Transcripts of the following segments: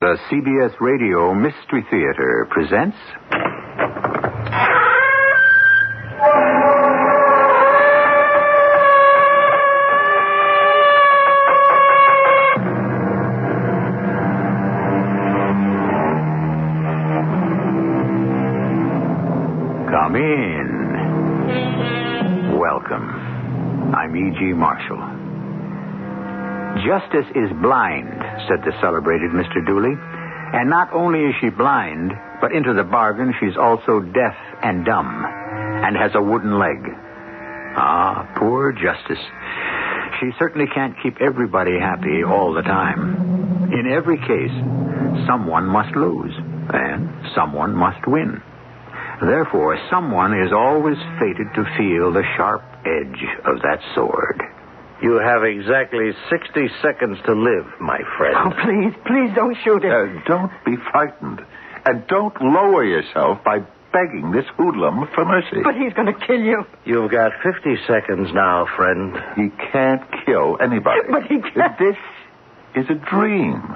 The CBS Radio Mystery Theater presents... Come in. Welcome. I'm E.G. Marshall. Justice is blind, said the celebrated Mr. Dooley. And not only is she blind, but into the bargain, she's also deaf and dumb, and has a wooden leg. Ah, poor Justice. She certainly can't keep everybody happy all the time. In every case, someone must lose, and someone must win. Therefore, someone is always fated to feel the sharp edge of that sword. You have exactly 60 seconds to live, my friend. Oh, please don't shoot him. Don't be frightened. And don't lower yourself by begging this hoodlum for mercy. But he's going to kill you. You've got 50 seconds now, friend. He can't kill anybody. But he can't. This is a dream.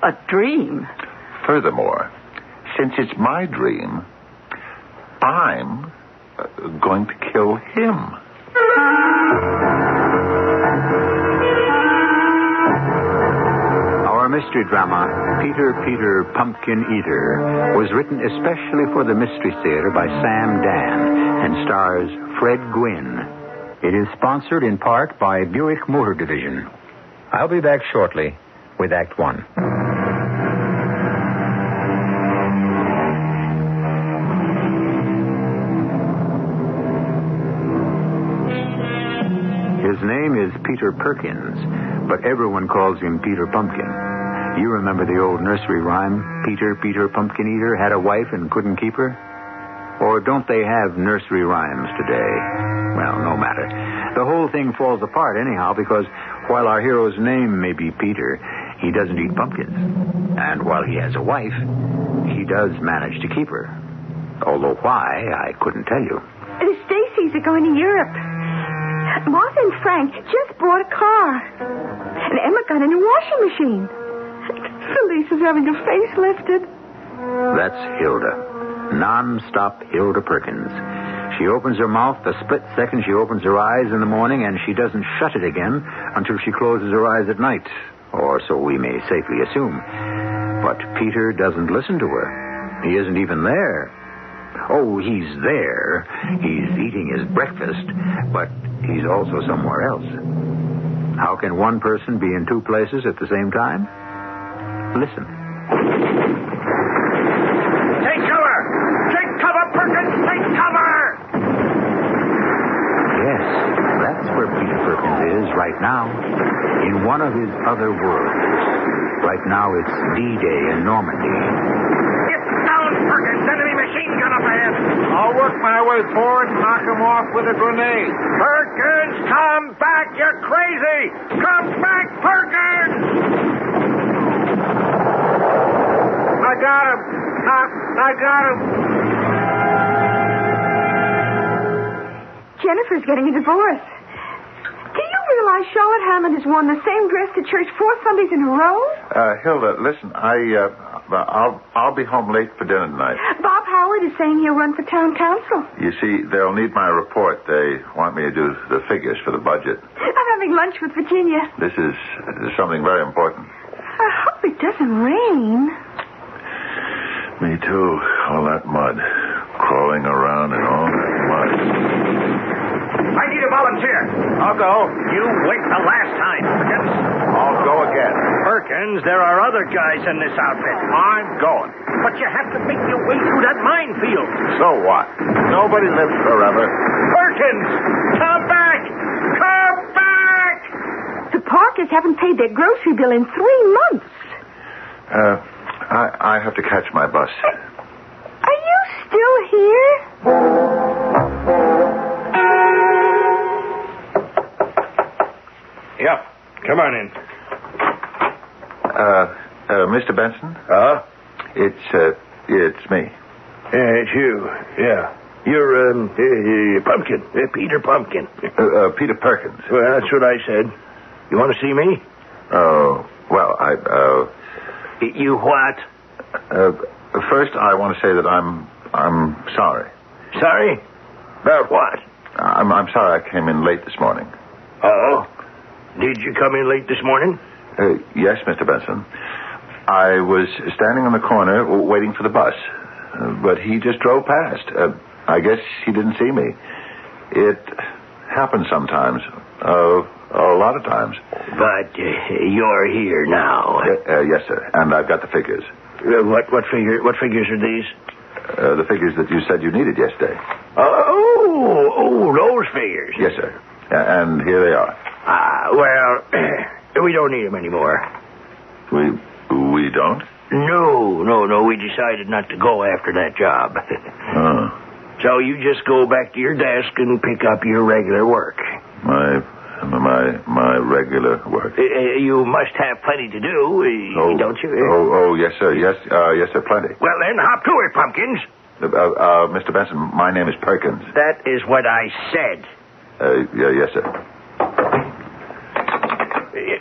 A dream? Furthermore, since it's my dream, I'm going to kill him. Our mystery drama, Peter, Pumpkin Eater, was written especially for the Mystery Theater by Sam Dan and stars Fred Gwynne. It is sponsored in part by Buick Motor Division. I'll be back shortly with Act One. His name is Peter Perkins, but everyone calls him Peter Pumpkin. You remember the old nursery rhyme, Peter, Pumpkin Eater, had a wife and couldn't keep her? Or don't they have nursery rhymes today? Well, no matter. The whole thing falls apart anyhow, because while our hero's name may be Peter, he doesn't eat pumpkins. And while he has a wife, he does manage to keep her. Although why, I couldn't tell you. The Stacys are going to Europe. Martha and Frank just bought a car. And Emma got a new washing machine. Felice is having her face lifted. That's Hilda. Non-stop Hilda Perkins. She opens her mouth the split second she opens her eyes in the morning, and she doesn't shut it again until she closes her eyes at night. Or so we may safely assume. But Peter doesn't listen to her. He isn't even there. Oh, he's there. He's eating his breakfast, but he's also somewhere else. How can one person be in two places at the same time? Listen. Take cover! Take cover, Perkins! Take cover! Yes, that's where Peter Perkins is right now. In one of his other worlds. Right now it's D-Day in Normandy. Get down, Perkins! Enemy machine gun up ahead! I'll work my way forward and knock him off with a grenade. Perkins, come back! You're crazy! Come back, Perkins! I got him. I got him. Jennifer's getting a divorce. Do you realize Charlotte Hammond has worn the same dress to church 4 Sundays in a row? Hilda, listen, I'll be home late for dinner tonight. Bob Howard is saying he'll run for town council. You see, they'll need my report. They want me to do the figures for the budget. I'm having lunch with Virginia. This is something very important. I hope it doesn't rain. Me too. All that mud. Crawling around in all that mud. I need a volunteer. I'll go. You wait the last time, Perkins. I'll go again. Perkins, there are other guys in this outfit. I'm going. But you have to make your way through that minefield. So what? Nobody lives forever. Perkins, come back! Come back! The Parkers haven't paid their grocery bill in 3 months. I have to catch my bus. Are you still here? Yeah, come on in. Mr. Benson? It's me. It's you. Yeah. You're, Pumpkin. Peter Pumpkin. Peter Perkins. Well, that's what I said. You want to see me? Oh, well, You what? First, I want to say that I'm sorry. Sorry? About what? I'm sorry I came in late this morning. Oh? Did you come in late this morning? Yes, Mr. Benson. I was standing on the corner waiting for the bus, but he just drove past. I guess he didn't see me. It happens sometimes. A lot of times. But you're here now. Yes, sir. And I've got the figures. What figures are these? The figures that you said you needed yesterday. Oh, those figures. Yes, sir. And here they are. Well, we don't need them anymore. We don't? No. We decided not to go after that job. Oh. So you just go back to your desk and pick up your regular work. My regular work. You must have plenty to do, don't you? Oh, yes, sir. Yes, sir, plenty. Well, then, hop to it, Pumpkins. Mr. Benson, my name is Perkins. That is what I said. Yes, sir.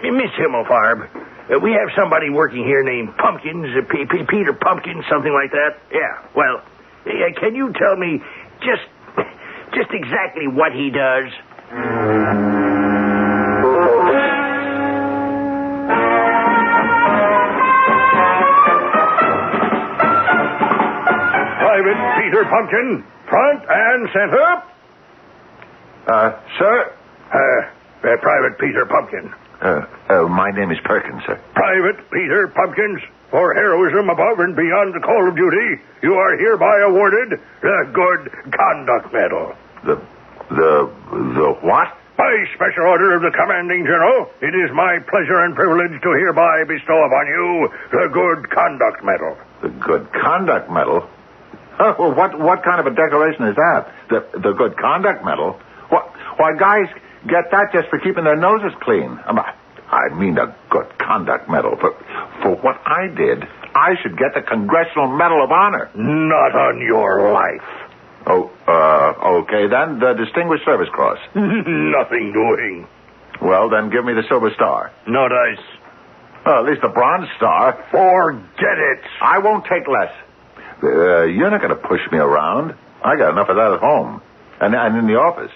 Miss Himmelfarb, we have somebody working here named Pumpkins, Peter Pumpkins, something like that. Yeah, well, can you tell me just exactly what he does? Private Peter Pumpkin, front and center. Sir? Private Peter Pumpkin. My name is Perkins, sir. Private Peter Pumpkins, for heroism above and beyond the call of duty, you are hereby awarded the Good Conduct Medal. The what? By special order of the commanding general, it is my pleasure and privilege to hereby bestow upon you the Good Conduct Medal. The Good Conduct Medal? Well, what kind of a decoration is that? The Good Conduct Medal? Why, guys get that just for keeping their noses clean. I mean a Good Conduct Medal. For what I did, I should get the Congressional Medal of Honor. Not on your life. Okay, then the Distinguished Service Cross. Nothing doing. Well, then give me the Silver Star. No dice. At least the Bronze Star. Forget it. I won't take less. You're not going to push me around. I got enough of that at home and in the office.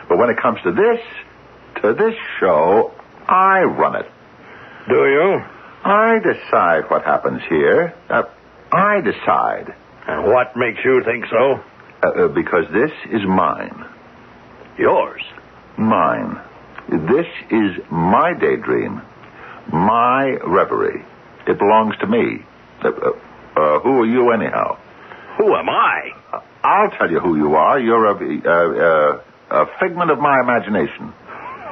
But when it comes to this show, I run it. Do you? I decide what happens here. I decide. And what makes you think so? Because this is mine. Yours? Mine. This is my daydream. My reverie. It belongs to me. Who are you, anyhow? Who am I? I'll tell you who you are. You're a figment of my imagination.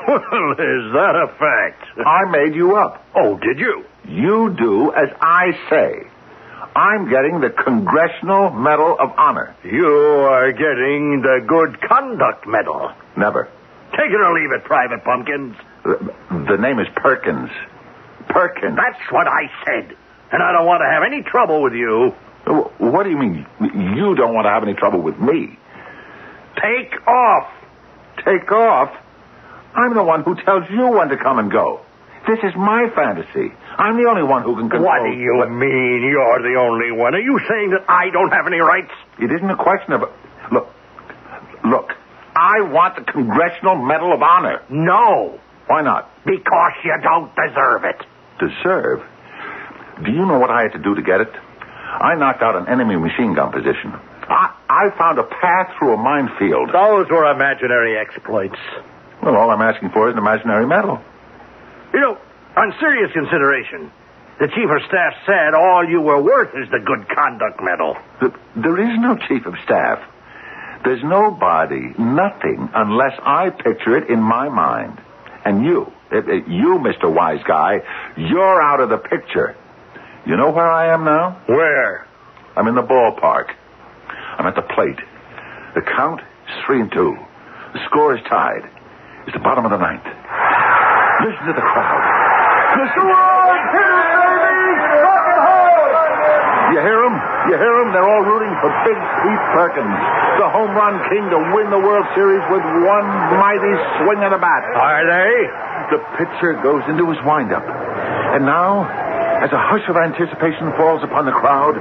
Well, is that a fact? I made you up. Oh, did you? You do as I say. I'm getting the Congressional Medal of Honor. You are getting the Good Conduct Medal. Never. Take it or leave it, Private Pumpkins. The name is Perkins. Perkins. That's what I said. And I don't want to have any trouble with you. What do you mean? You don't want to have any trouble with me? Take off. Take off? I'm the one who tells you when to come and go. This is my fantasy. I'm the only one who can control... What do you mean you're the only one? Are you saying that I don't have any rights? It isn't a question of... Look. I want the Congressional Medal of Honor. No. Why not? Because you don't deserve it. Deserve? Do you know what I had to do to get it? I knocked out an enemy machine gun position. I found a path through a minefield. Those were imaginary exploits. Well, all I'm asking for is an imaginary medal. You know, on serious consideration, the Chief of Staff said all you were worth is the Good Conduct Medal. There is no Chief of Staff. There's nobody, nothing, unless I picture it in my mind. And you, Mr. Wise Guy, you're out of the picture. You know where I am now? Where? I'm in the ballpark. I'm at the plate. The count is 3-2. The score is tied. It's the bottom of the ninth. Listen to the crowd. Mr. Wise, hit it, baby! Rock and roll! You hear them? You hear them? They're all rooting for Big Pete Perkins, the home run king, to win the World Series with one mighty swing of the bat. Are they? The pitcher goes into his windup. And now, As a hush of anticipation falls upon the crowd,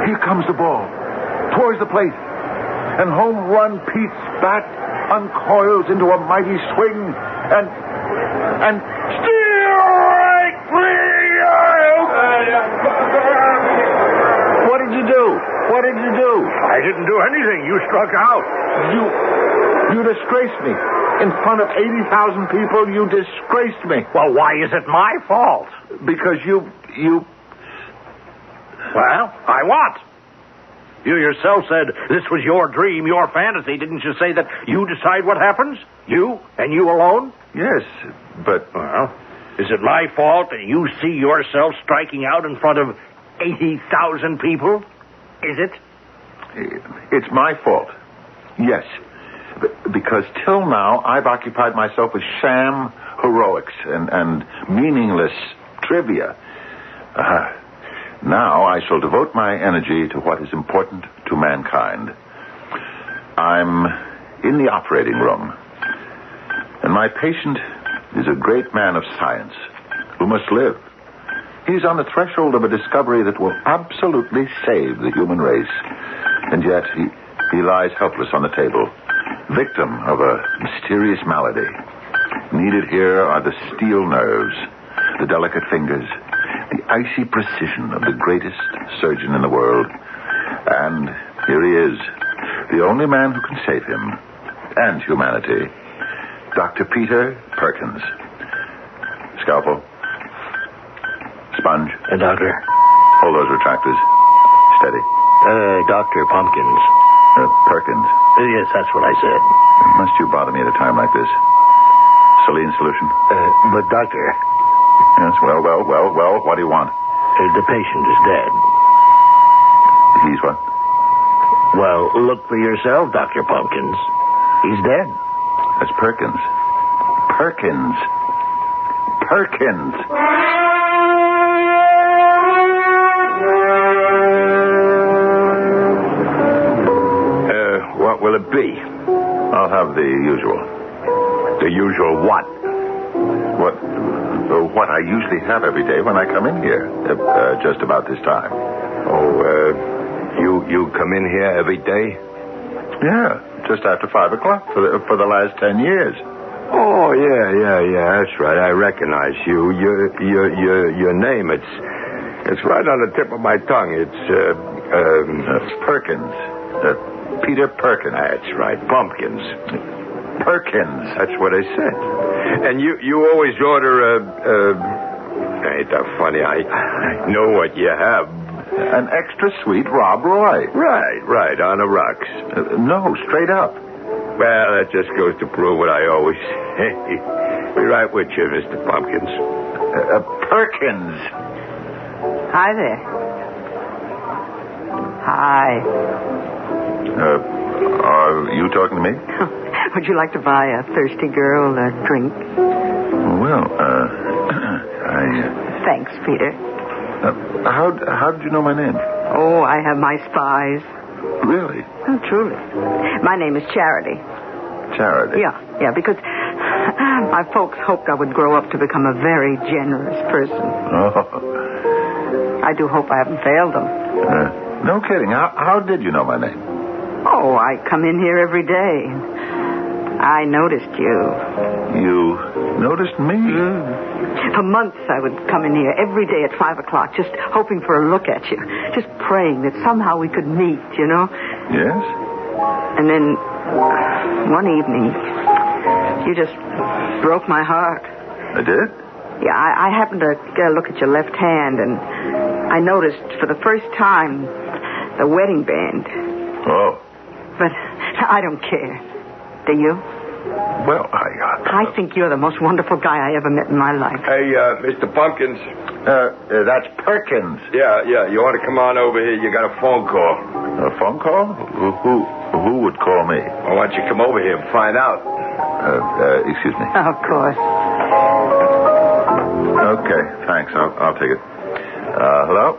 here comes the ball, towards the plate, and home run Pete's bat uncoils into a mighty swing, and strike three! What did you do? What did you do? I didn't do anything. You struck out. You disgraced me. In front of 80,000 people, you disgraced me. Well, why is it my fault? Because you... Well, I what? You yourself said this was your dream, your fantasy. Didn't you say that you decide what happens? You and you alone? Yes, but... Well, is it my fault that you see yourself striking out in front of 80,000 people? Is it? It's my fault. Yes. Because till now, I've occupied myself with sham heroics and meaningless trivia. Now I shall devote my energy to what is important to mankind. I'm in the operating room, and my patient is a great man of science who must live. He's on the threshold of a discovery that will absolutely save the human race. And yet he lies helpless on the table, victim of a mysterious malady. Needed here are the steel nerves, the delicate fingers, the icy precision of the greatest surgeon in the world. And here he is, the only man who can save him and humanity, Dr. Peter Perkins. Scalpel. Sponge. Doctor. Hold those retractors. Steady. Dr. Pumpkins. Perkins. Yes, that's what I said. Must you bother me at a time like this? Saline solution? But, Doctor... Yes, well, what do you want? The patient is dead. He's what? Well, look for yourself, Dr. Pumpkins. He's dead. That's Perkins. Perkins. What will it be? I'll have the usual. The usual what? What I usually have every day when I come in here, just about this time. You come in here every day? Yeah, just after 5 o'clock for the last 10 years. Oh, yeah, that's right. I recognize you. Your name, it's right on the tip of my tongue. It's, Perkins. Peter Perkins. That's right, Pumpkins. Perkins. That's what I said. And you always order ain't that funny? I know what you have. An extra sweet Rob Roy. Right, on the rocks. No, straight up. Well, that just goes to prove what I always say. Be right with you, Mr. Pumpkins. Perkins. Hi there. Hi. Are you talking to me? Would you like to buy a thirsty girl a drink? Well, Thanks, Peter. How did you know my name? Oh, I have my spies. Really? Oh, truly. My name is Charity. Charity? Yeah, because my folks hoped I would grow up to become a very generous person. Oh. I do hope I haven't failed them. No kidding. How did you know my name? Oh, I come in here every day. I noticed you. You noticed me? For months I would come in here every day at 5 o'clock, just hoping for a look at you. Just praying that somehow we could meet, you know? Yes? And then, one evening, you just broke my heart. I did? Yeah, I happened to get a look at your left hand, and I noticed for the first time the wedding band. Oh. But I don't care. Do you? Well, I think you're the most wonderful guy I ever met in my life. Hey, Mr. Pumpkins. That's Perkins. Yeah, you ought to come on over here. You got a phone call. A phone call? Who would call me? Why don't you come over here and find out? Excuse me. Of course. Okay, thanks. I'll take it. Hello?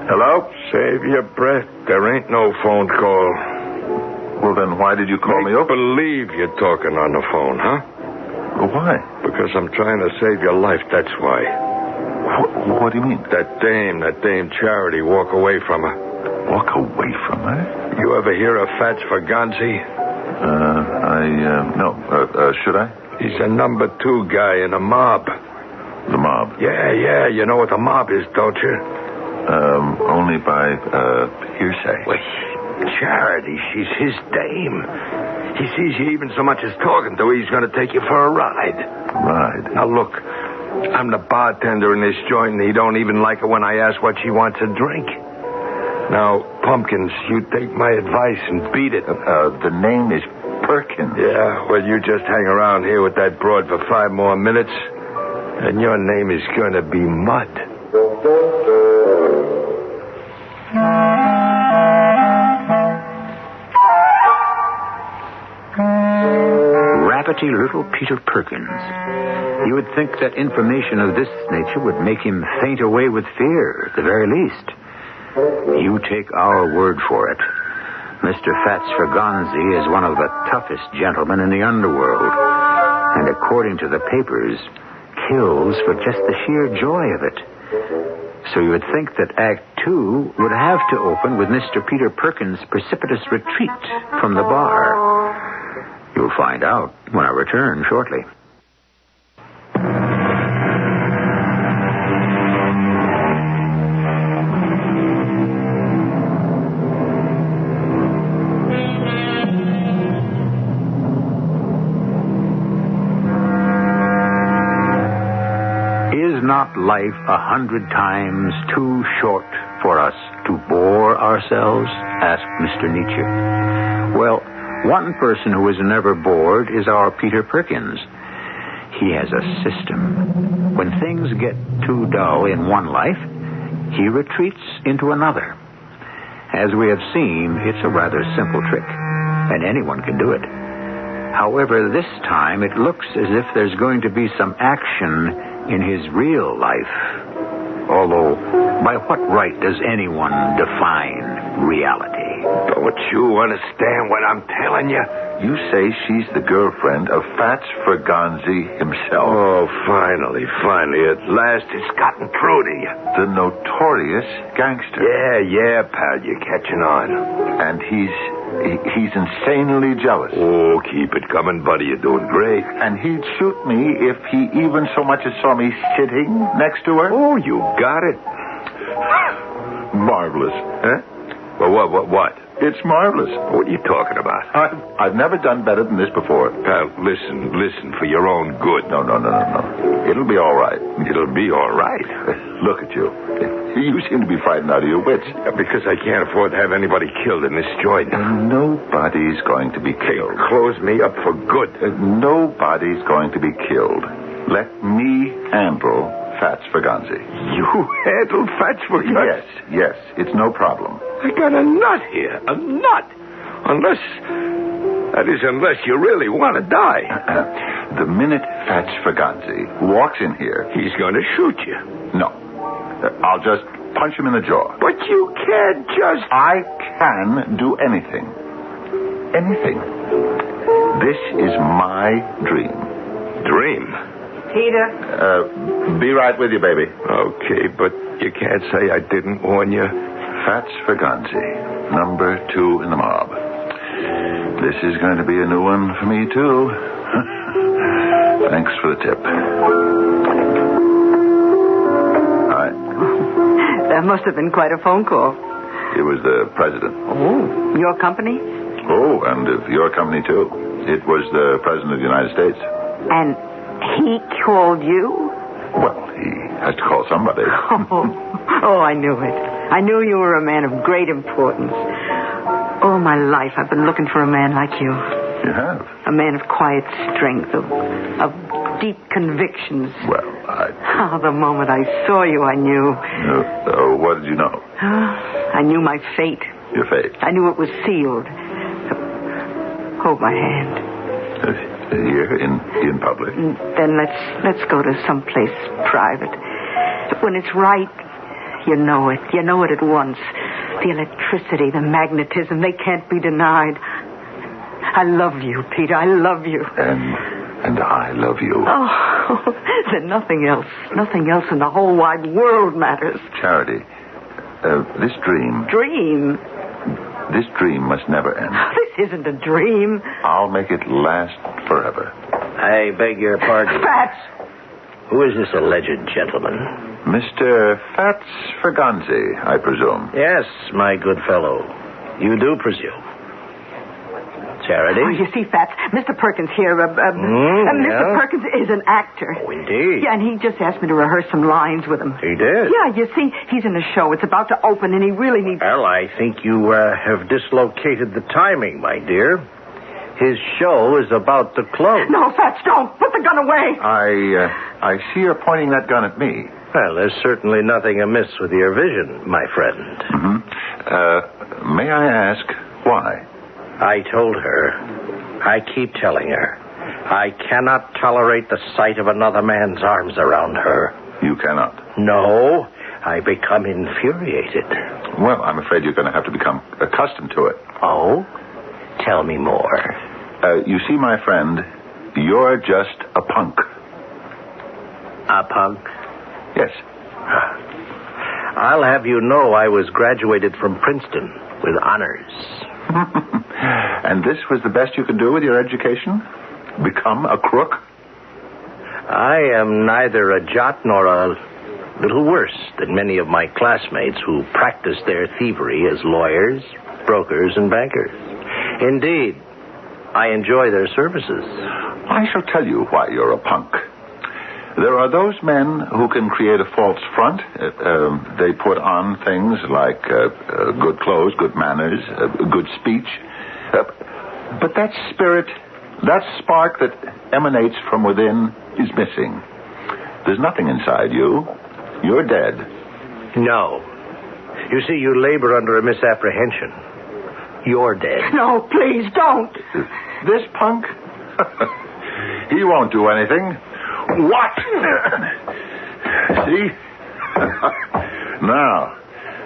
Hello? Save your breath. There ain't no phone call. Well, then why did you call me over? Believe you're talking on the phone, huh? Well, why? Because I'm trying to save your life, that's why. What do you mean? That dame Charity, walk away from her. Walk away from her? You ever hear of Fats Ferganzi? No. Should I? He's a number 2 guy in a mob. The mob? Yeah. You know what the mob is, don't you? Only by, hearsay. Well, Charity, she's his dame. He sees you even so much as talking to her, he's going to take you for a ride. Ride? Now, look, I'm the bartender in this joint, and he don't even like it when I ask what she wants to drink. Now, Pumpkins, you take my advice and beat it. The name is Perkins. Yeah, well, you just hang around here with that broad for 5 more minutes, and your name is going to be Mud. Rabbity little Peter Perkins. You would think that information of this nature would make him faint away with fear, at the very least. You take our word for it. Mr. Fats Ferganzi is one of the toughest gentlemen in the underworld. And according to the papers, kills for just the sheer joy of it. So you would think that Act 2 would have to open with Mr. Peter Perkins' precipitous retreat from the bar. You'll find out when I return shortly. Is not life 100 times too short for us to bore ourselves? Asked Mr. Nietzsche. Well, one person who is never bored is our Peter Perkins. He has a system. When things get too dull in one life, he retreats into another. As we have seen, it's a rather simple trick, and anyone can do it. However, this time it looks as if there's going to be some action in his real life. Although, by what right does anyone define reality? Don't you understand what I'm telling you? You say she's the girlfriend of Fats Ferganzi himself. Oh, finally. At last it's gotten through to you. The notorious gangster. Yeah, pal, you're catching on. And he's insanely jealous. Oh, keep it coming, buddy. You're doing great. And he'd shoot me if he even so much as saw me sitting next to her. Oh, you got it. Marvelous. Huh? Well, what? It's marvelous. What are you talking about? I've never done better than this before. Listen, for your own good. No. It'll be all right. It'll be all right. Look at you. You seem to be frightened out of your wits. Because I can't afford to have anybody killed in this joint. Nobody's going to be killed. Close me up for good. Nobody's going to be killed. Let me handle Fats Ferganzi. You handle Fats Ferganzi? Yes. It's no problem. I got a nut here. A nut. Unless you really want to die. The minute Fats Ferganzi walks in here... He's going to shoot you. No. I'll just punch him in the jaw. But you can't just... I can do anything. Anything. This is my dream. Dream? Peter? Be right with you, baby. Okay, but you can't say I didn't warn you. Fats Ferganzi, number 2 in the mob. This is going to be a new one for me, too. Thanks for the tip. Hi. That must have been quite a phone call. It was the president. Oh, your company? Oh, and of your company, too. It was the president of the United States. And he called you? Well, he has to call somebody. Oh, I knew it. I knew you were a man of great importance. All my life I've been looking for a man like you. You have? A man of quiet strength, of deep convictions. Well, the moment I saw you, I knew. What did you know? I knew my fate. Your fate? I knew it was sealed. Hold my hand. Here, in public? Then let's go to someplace private. When it's right, you know it. You know it at once. The electricity, the magnetism, they can't be denied. I love you, Peter. I love you. And I love you. Oh, Then nothing else in the whole wide world matters. Charity, this dream... Dream? This dream must never end. This isn't a dream. I'll make it last forever. I beg your pardon. Fats! Who is this alleged gentleman? Mr. Fats Ferganzi, I presume. Yes, my good fellow. You do presume. Charity? Oh, you see, Fats, Mr. Perkins here, Mr. Perkins is an actor. Oh, indeed. Yeah, and he just asked me to rehearse some lines with him. He did? Yeah, you see, he's in a show. It's about to open, and he really needs... Well, I think you have dislocated the timing, my dear. His show is about to close. No, Fats, don't. Put the gun away. I see you're pointing that gun at me. Well, there's certainly nothing amiss with your vision, my friend. Mm-hmm. May I ask why? I told her. I keep telling her. I cannot tolerate the sight of another man's arms around her. You cannot? No, I become infuriated. Well, I'm afraid you're going to have to become accustomed to it. Oh? Tell me more. You see, my friend, you're just a punk. A punk? Yes. I'll have you know I was graduated from Princeton with honors. And this was the best you could do with your education? Become a crook? I am neither a jot nor a little worse than many of my classmates who practice their thievery as lawyers, brokers, and bankers. Indeed, I enjoy their services. I shall tell you why you're a punk. There are those men who can create a false front. They put on things like good clothes, good manners, good speech. But that spirit, that spark that emanates from within is missing. There's nothing inside you. You're dead. No. You see, you labor under a misapprehension. You're dead. No, please, don't. This punk? He won't do anything. What? See? Now,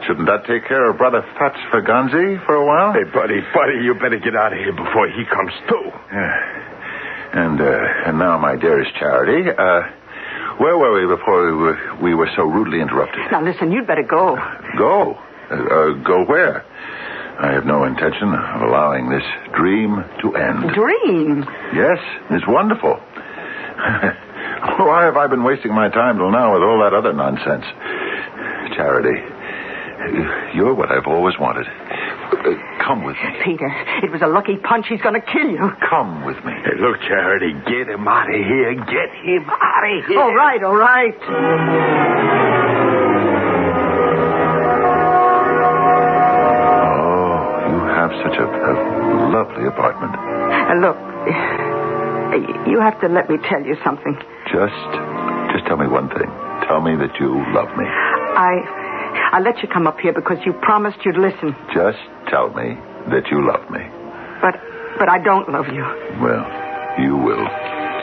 shouldn't that take care of Brother Fats Ferganzi for a while? Hey, buddy, you better get out of here before he comes too. Yeah. And now, my dearest Charity, where were we before we were so rudely interrupted? Now, listen, you'd better go. Go? Go where? I have no intention of allowing this dream to end. Dream? Yes, it's wonderful. Why have I been wasting my time till now with all that other nonsense? Charity, you're what I've always wanted. Come with me. Peter, it was a lucky punch. He's going to kill you. Come with me. Hey, look, Charity, get him out of here. Get him out of here. All right. Such a lovely apartment. Look, you have to let me tell you something. Just tell me one thing. Tell me that you love me. I let you come up here because you promised you'd listen. Just tell me that you love me. But I don't love you. Well, you will.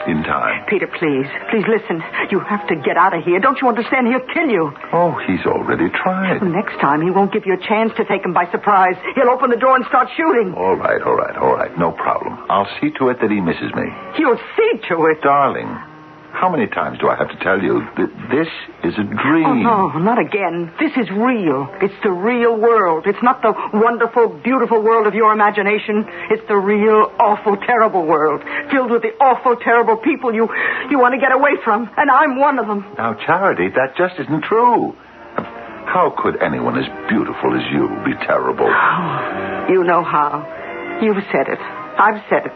In time. Peter, please listen. You have to get out of here. Don't you understand? He'll kill you. Oh, he's already tried. Next time, he won't give you a chance to take him by surprise. He'll open the door and start shooting. All right. No problem. I'll see to it that he misses me. You'll see to it. Darling, how many times do I have to tell you that this is a dream? Oh, no, not again. This is real. It's the real world. It's not the wonderful, beautiful world of your imagination. It's the real, awful, terrible world, filled with the awful, terrible people you want to get away from, and I'm one of them. Now, Charity, that just isn't true. How could anyone as beautiful as you be terrible? Oh, you know how. You've said it. I've said it.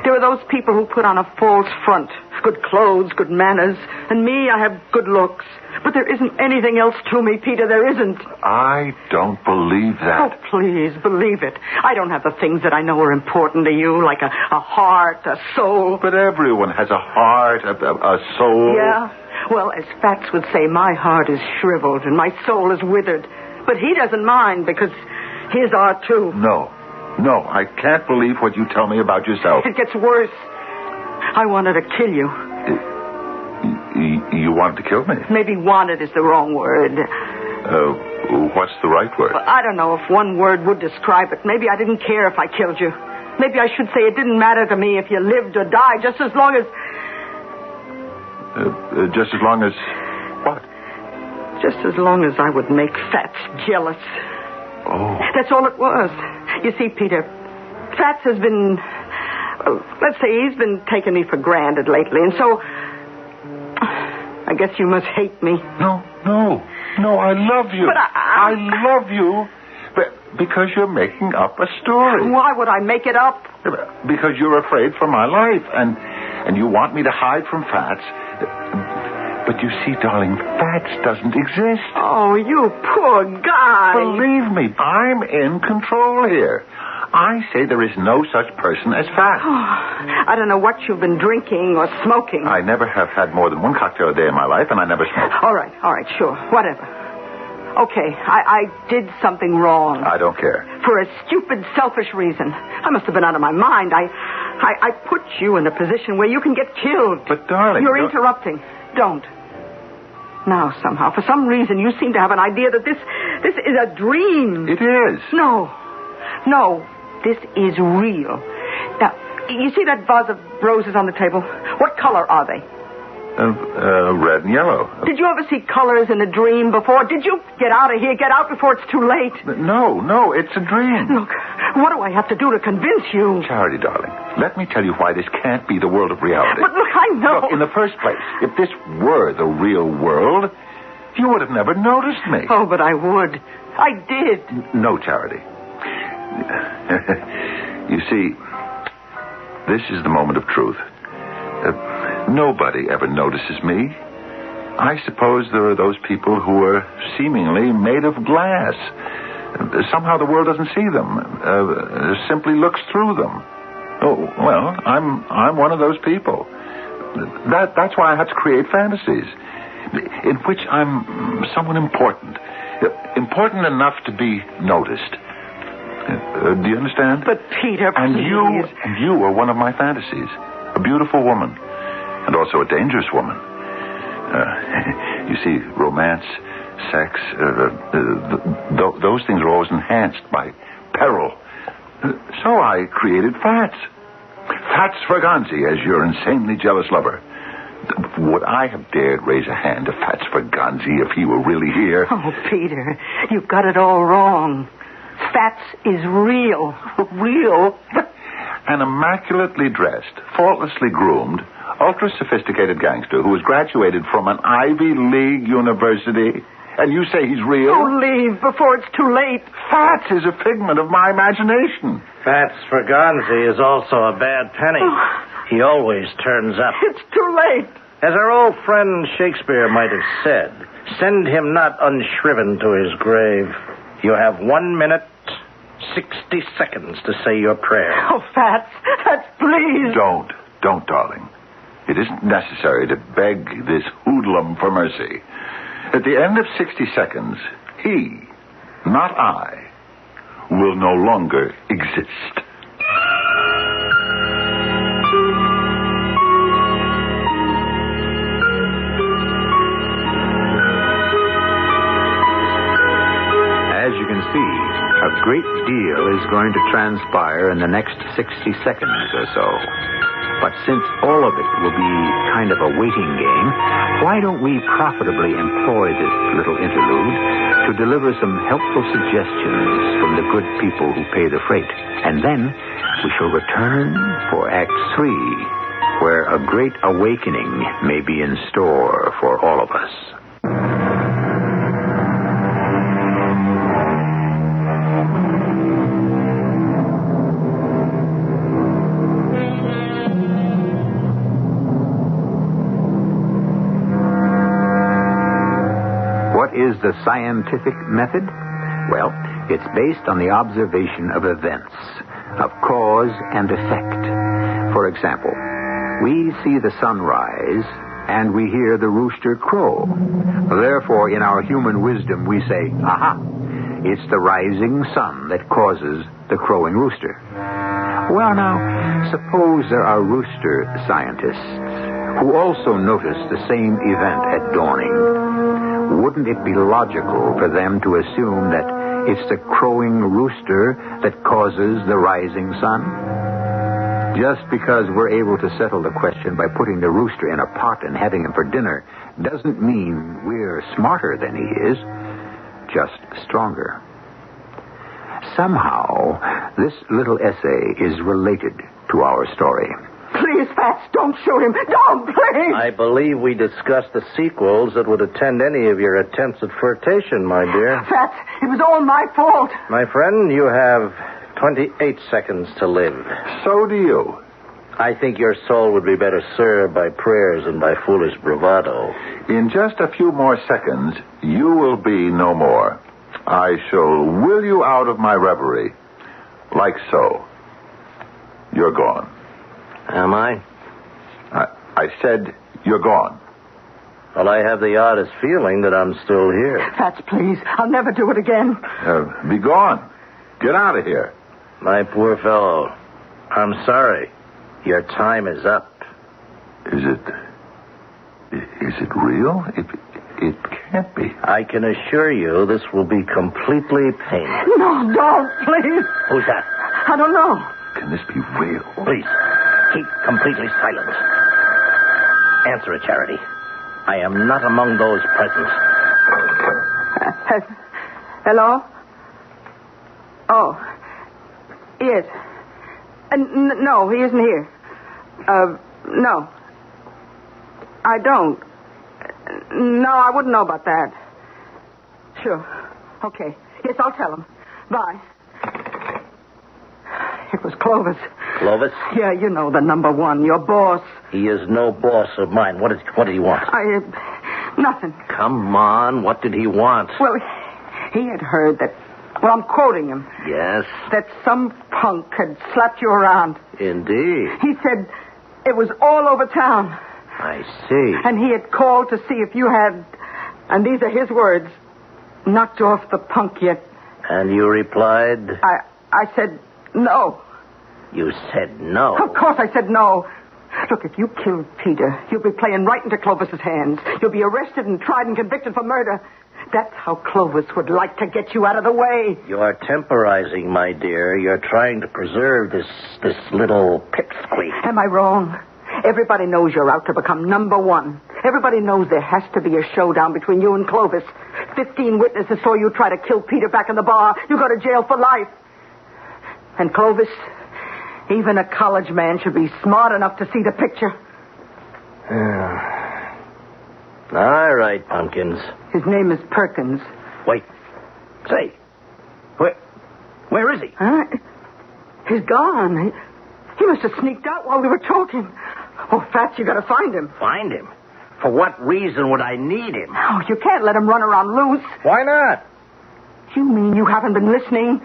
There are those people who put on a false front. Good clothes, good manners. And me, I have good looks. But there isn't anything else to me, Peter. There isn't. I don't believe that. Oh, please, believe it. I don't have the things that I know are important to you, like a heart, a soul. But everyone has a heart, a soul. Yeah. Well, as Fats would say, my heart is shriveled and my soul is withered. But he doesn't mind because his are too. No, I can't believe what you tell me about yourself. It gets worse. I wanted to kill you. You wanted to kill me? Maybe wanted is the wrong word. What's the right word? Well, I don't know if one word would describe it. Maybe I didn't care if I killed you. Maybe I should say it didn't matter to me if you lived or died, just as long as... Just as long as... What? Just as long as I would make Fats jealous. Oh. That's all it was. You see, Peter, Fats has been... let's say he's been taking me for granted lately, and so... I guess you must hate me. No, I love you. But I love you. But because you're making up a story. Why would I make it up? Because you're afraid for my life, and you want me to hide from Fats. But you see, darling, Fats doesn't exist. Oh, you poor guy. Believe me, I'm in control here. I say there is no such person as Fats. Oh, I don't know what you've been drinking or smoking. I never have had more than one cocktail a day in my life, and I never smoke. All right, sure, whatever. Okay, I did something wrong. I don't care. For a stupid, selfish reason. I must have been out of my mind. I put you in a position where you can get killed. But, darling... You're interrupting. Don't. Now, somehow, for some reason, you seem to have an idea that this is a dream. It is. No, this is real. Now, you see that vase of roses on the table? What color are they? Red and yellow. Did you ever see colors in a dream before? Did you get out of here? Get out before it's too late. No, it's a dream. Look, what do I have to do to convince you? Charity, darling, let me tell you why this can't be the world of reality. But look, I know. Look, in the first place, if this were the real world, you would have never noticed me. Oh, but I would. I did. No, Charity. You see, this is the moment of truth. Nobody ever notices me. I suppose there are those people who are seemingly made of glass. Somehow the world doesn't see them, simply looks through them. Oh, well, I'm one of those people. That's why I had to create fantasies in which I'm someone important enough to be noticed. Do you understand? But Peter, please. And you are one of my fantasies. A beautiful woman. And also a dangerous woman. You see, romance, sex, those things are always enhanced by peril. So I created Fats. Fats Ferganzi as your insanely jealous lover. Would I have dared raise a hand to Fats Ferganzi if he were really here? Oh, Peter, you've got it all wrong. Fats is real. Real? An immaculately dressed, faultlessly groomed, ultra-sophisticated gangster who has graduated from an Ivy League university. And you say he's real? Oh, leave before it's too late. Fats is a figment of my imagination. Fats Ferganzi is also a bad penny. He always turns up. It's too late. As our old friend Shakespeare might have said, send him not unshriven to his grave. You have 1 minute, 60 seconds to say your prayer. Oh, Fats, please. Don't, darling. It isn't necessary to beg this hoodlum for mercy. At the end of 60 seconds, he, not I, will no longer exist. As you can see, a great deal is going to transpire in the next 60 seconds or so. But since all of it will be kind of a waiting game, why don't we profitably employ this little interlude to deliver some helpful suggestions from the good people who pay the freight? And then we shall return for Act 3, where a great awakening may be in store for all of us. What is the scientific method? Well, it's based on the observation of events, of cause and effect. For example, we see the sun rise and we hear the rooster crow. Therefore, in our human wisdom, we say, aha, it's the rising sun that causes the crowing rooster. Well, now, suppose there are rooster scientists who also notice the same event at dawning. Wouldn't it be logical for them to assume that it's the crowing rooster that causes the rising sun? Just because we're able to settle the question by putting the rooster in a pot and having him for dinner doesn't mean we're smarter than he is, just stronger. Somehow, this little essay is related to our story. Please, Fats, don't shoot him. Don't, please. I believe we discussed the sequels that would attend any of your attempts at flirtation, my dear. Fats, it was all my fault. My friend, you have 28 seconds to live. So do you. I think your soul would be better served by prayers than by foolish bravado. In just a few more seconds, you will be no more. I shall will you out of my reverie. Like so. You're gone. Am I? I said you're gone. Well, I have the oddest feeling that I'm still here. Fats, please. I'll never do it again. Be gone. Get out of here. My poor fellow, I'm sorry. Your time is up. Is it real? It can't be. I can assure you this will be completely painless. No, don't, please. Who's that? I don't know. Can this be real? Please, keep completely silent. Answer it, Charity. I am not among those present. Hello? Oh. Yes. No, he isn't here. No. I don't. No, I wouldn't know about that. Sure. Okay. Yes, I'll tell him. Bye. It was Clovis. Clovis? Yeah, you know, the number one, your boss. He is no boss of mine. What did he want? Nothing. Come on, what did he want? Well, he had heard that, well, I'm quoting him. Yes? That some punk had slapped you around. Indeed. He said it was all over town. I see. And he had called to see if you had, and these are his words, knocked off the punk yet. And you replied? I said no. You said no? Of course I said no. Look, if you killed Peter, you'll be playing right into Clovis's hands. You'll be arrested and tried and convicted for murder. That's how Clovis would like to get you out of the way. You're temporizing, my dear. You're trying to preserve this little pipsqueak. Am I wrong? Everybody knows you're out to become number one. Everybody knows there has to be a showdown between you and Clovis. 15 witnesses saw you try to kill Peter back in the bar. You go to jail for life. And Clovis, even a college man should be smart enough to see the picture. All right, Pumpkins. His name is Perkins. Wait. Say, where is he? Huh? He's gone. He must have sneaked out while we were talking. Oh, Fats, you got to find him. Find him? For what reason would I need him? Oh, you can't let him run around loose. Why not? You mean you haven't been listening?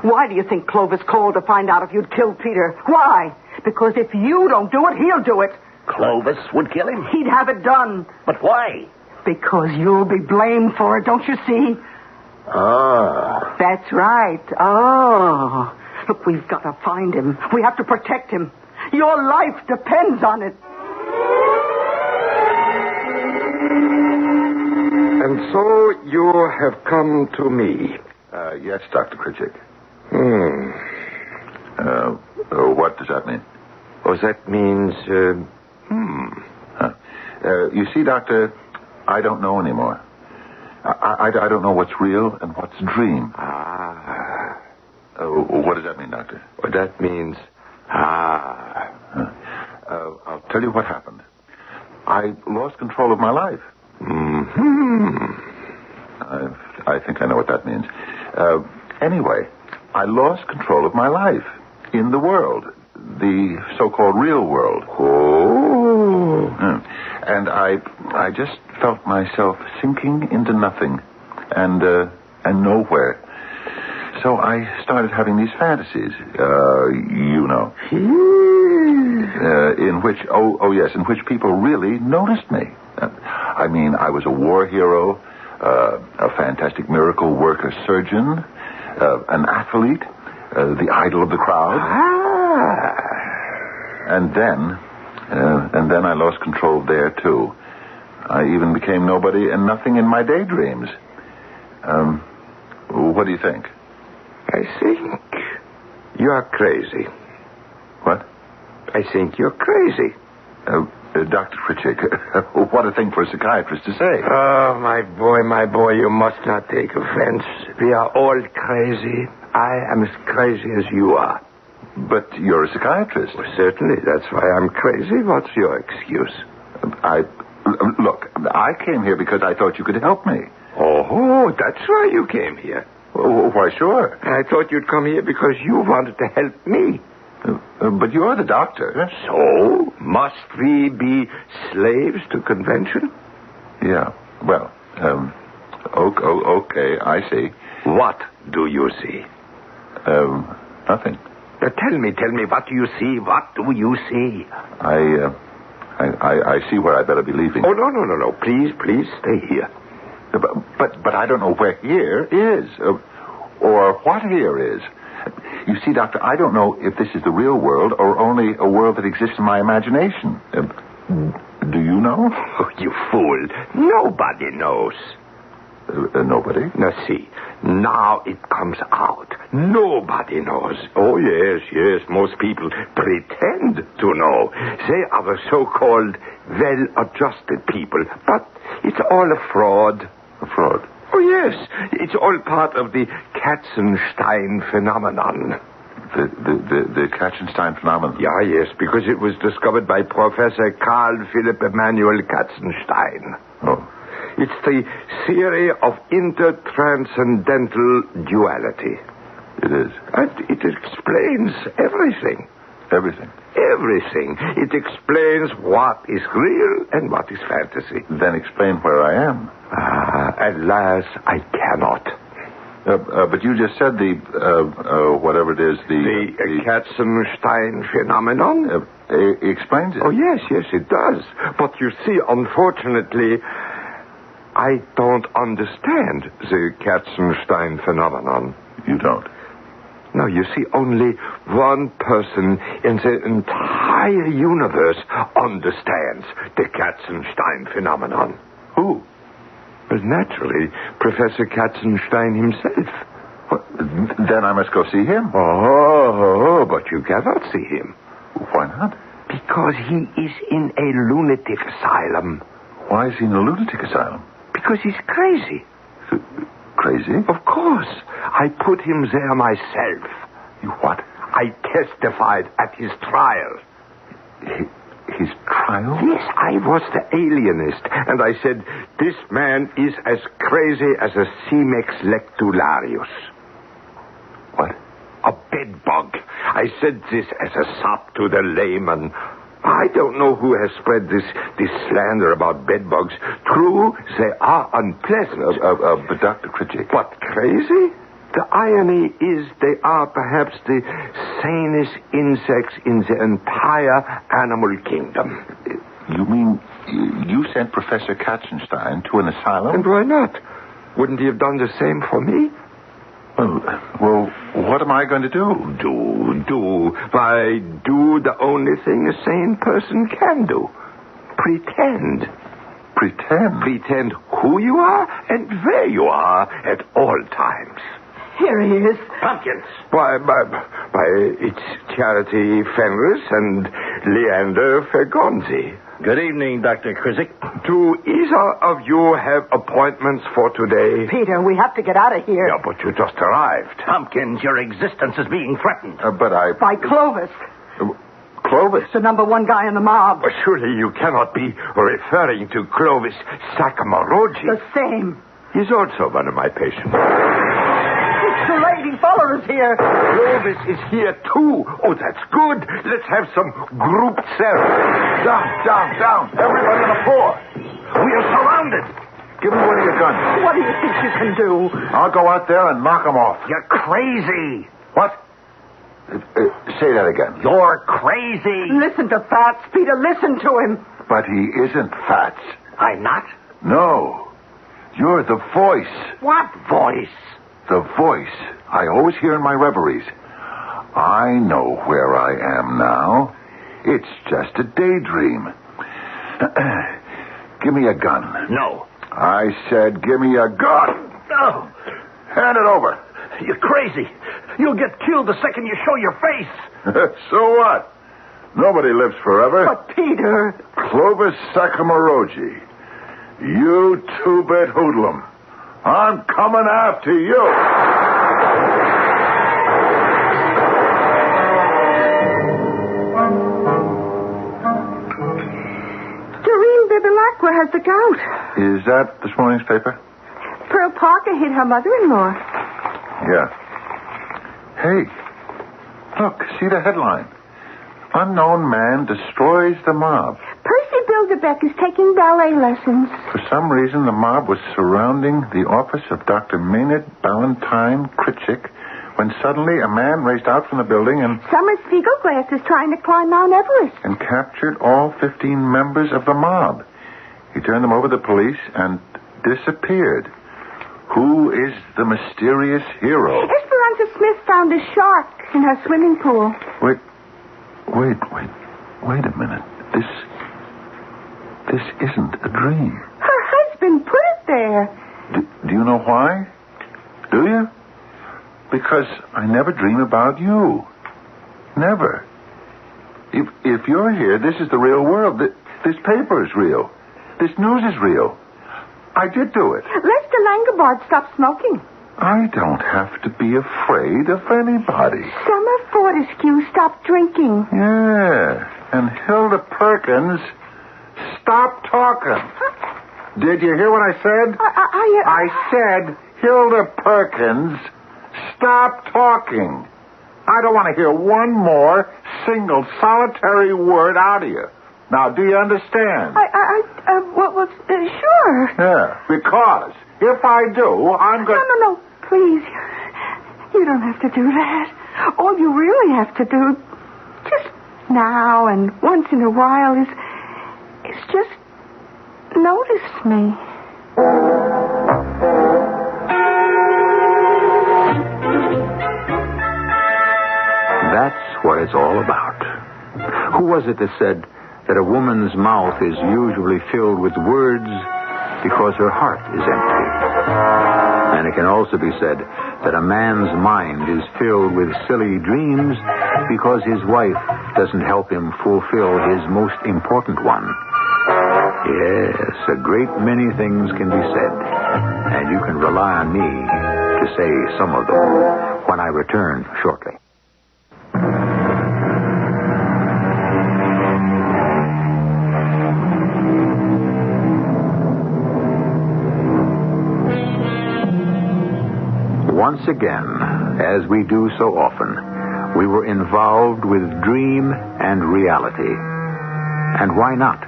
Why do you think Clovis called to find out if you'd killed Peter? Why? Because if you don't do it, he'll do it. Clovis would kill him? He'd have it done. But why? Because you'll be blamed for it, don't you see? Oh. That's right. Oh. Look, we've got to find him. We have to protect him. Your life depends on it. And so you have come to me. Yes, Dr. Critchick. What does that mean? Oh, that means, You see, Doctor, I don't know anymore. I don't know what's real and what's a dream. What does that mean, Doctor? Well, that means, I'll tell you what happened. I lost control of my life. I think I know what that means. Anyway, I lost control of my life in the world, the so-called real world. Oh. And I just felt myself sinking into nothing and nowhere. So I started having these fantasies, in which people really noticed me. I mean, I was a war hero, a fantastic miracle worker surgeon, an athlete, the idol of the crowd. And then I lost control there, too. I even became nobody and nothing in my daydreams. What do you think? I think you are crazy. What? I think you're crazy. Dr. Pritchett, what a thing for a psychiatrist to say. Oh, my boy, you must not take offense. We are all crazy. I am as crazy as you are. But you're a psychiatrist. Well, certainly, that's why I'm crazy. What's your excuse? Look, I came here because I thought you could help me. Oh, that's why you came here. Why, sure. I thought you'd come here because you wanted to help me. But you're the doctor. So, must we be slaves to convention? Yeah, well, okay, I see. What do you see? Nothing. Tell me, what do you see? What do you see? I see where I better be leaving. Oh, no. Please stay here. But I don't know where here is, or what here is. You see, Doctor, I don't know if this is the real world or only a world that exists in my imagination. Do you know? Oh, you fool. Nobody knows. Nobody? Now, see, now it comes out. Nobody knows. Oh, yes, most people pretend to know. They are the so-called well-adjusted people. But it's all a fraud. A fraud? Oh, yes. It's all part of the Katzenstein phenomenon. The Katzenstein phenomenon? Yeah, yes, because it was discovered by Professor Carl Philipp Emanuel Katzenstein. Oh. It's the theory of intertranscendental duality. It is. And it explains everything. Everything? Everything. It explains what is real and what is fantasy. Then explain where I am. Alas, I cannot. But you just said whatever it is, the Katzenstein phenomenon? Explains it. Oh, yes, it does. But you see, unfortunately, I don't understand the Katzenstein phenomenon. You don't? No, you see, only one person in the entire universe understands the Katzenstein phenomenon. Who? Well, naturally, Professor Katzenstein himself. What? Then I must go see him. Oh, but you cannot see him. Why not? Because he is in a lunatic asylum. Why is he in a lunatic asylum? Because he's crazy. Crazy? Of course. I put him there myself. You what? I testified at his trial. His trial? Yes, I was the alienist, and I said, this man is as crazy as a Cimex lectularius. What? A bedbug. I said this as a sop to the layman. I don't know who has spread this slander about bedbugs. True, they are unpleasant. But Dr. Pritchett. But crazy? The irony is they are perhaps the sanest insects in the entire animal kingdom. You mean you sent Professor Katzenstein to an asylum? And why not? Wouldn't he have done the same for me? Well, what am I going to do? Why, do the only thing a sane person can do. Pretend. Pretend? Pretend who you are and where you are at all times. Here he is. Pumpkins. Why, it's Charity Fenris and Leander Fergonzi. Good evening, Dr. Krizik. Do either of you have appointments for today? Peter, we have to get out of here. Yeah, but you just arrived. Pumpkins, your existence is being threatened. By Clovis. Clovis? The number one guy in the mob. Well, surely you cannot be referring to Clovis Sakamaroggi. The same. He's also one of my patients. It's too late. He followed us here. Clovis is here, too. Oh, that's good. Let's have some group therapy. Down. Everybody on the floor. We are surrounded. Give me one of your guns. What do you think you can do? I'll go out there and knock them off. You're crazy. What? Say that again. You're crazy. Listen to Fats, Peter. Listen to him. But he isn't Fats. I'm not? No. You're the voice. What voice? The voice I always hear in my reveries. I know where I am now. It's just a daydream. Give me a gun. No. I said give me a gun. No. Hand it over. You're crazy. You'll get killed the second you show your face. So what? Nobody lives forever. But, Peter... Clovis Sacamarogi, you two-bit hoodlum. I'm coming after you. Doreen Bibilacqua has the gout. Is that this morning's paper? Pearl Parker hit her mother-in-law. Yeah. Hey, look, see the headline. Unknown man destroys the mob. Percy Bilderbeck is taking ballet lessons. For some reason, the mob was surrounding the office of Dr. Maynard Ballantyne Critchick when suddenly a man raced out from the building and... Summer Spiegelglass is trying to climb Mount Everest. And captured all 15 members of the mob. He turned them over to the police and disappeared. Who is the mysterious hero? Esperanza Smith found a shark in her swimming pool. Wait a minute. This isn't a dream. Her husband put it there. Do you know why? Do you? Because I never dream about you. Never. If you're here, this is the real world. This paper is real. This news is real. I did do it. Lester Langabard stopped smoking. I don't have to be afraid of anybody. Summer Fortescue stopped drinking. Yeah. And Hilda Perkins stopped talking. Did you hear what I said? I said Hilda Perkins stopped talking. I don't want to hear one more single solitary word out of you. Now, do you understand? Sure. Yeah, because if I do, I'm going to... No, please. You don't have to do that. All you really have to do, just now and once in a while, is just notice me. That's what it's all about. Who was it that said that a woman's mouth is usually filled with words because her heart is empty? And it can also be said that a man's mind is filled with silly dreams because his wife doesn't help him fulfill his most important one. Yes, a great many things can be said, and you can rely on me to say some of them when I return shortly. Once again, as we do so often, we were involved with dream and reality. And why not?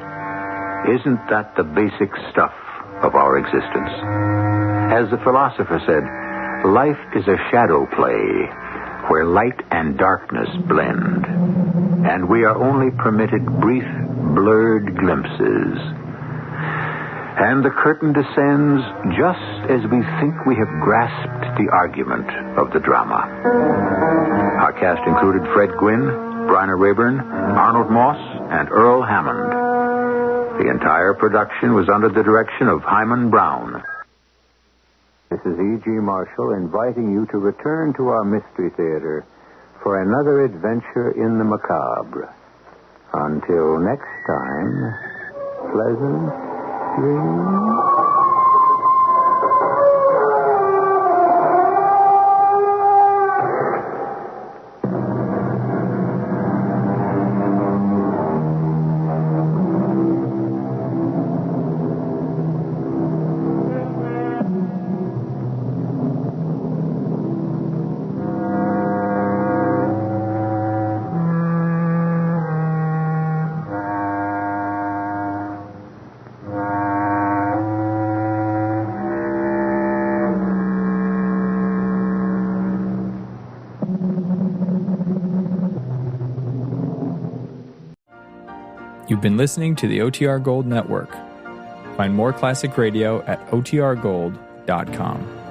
Isn't that the basic stuff of our existence? As the philosopher said, life is a shadow play where light and darkness blend, and we are only permitted brief, blurred glimpses. And the curtain descends just as we think we have grasped the argument of the drama. Our cast included Fred Gwynne, Bryna Rayburn, Arnold Moss, and Earl Hammond. The entire production was under the direction of Hyman Brown. This is E.G. Marshall inviting you to return to our Mystery Theater for another adventure in the macabre. Until next time, pleasant dreams. You've been listening to the OTR Gold Network. Find more classic radio at otrgold.com.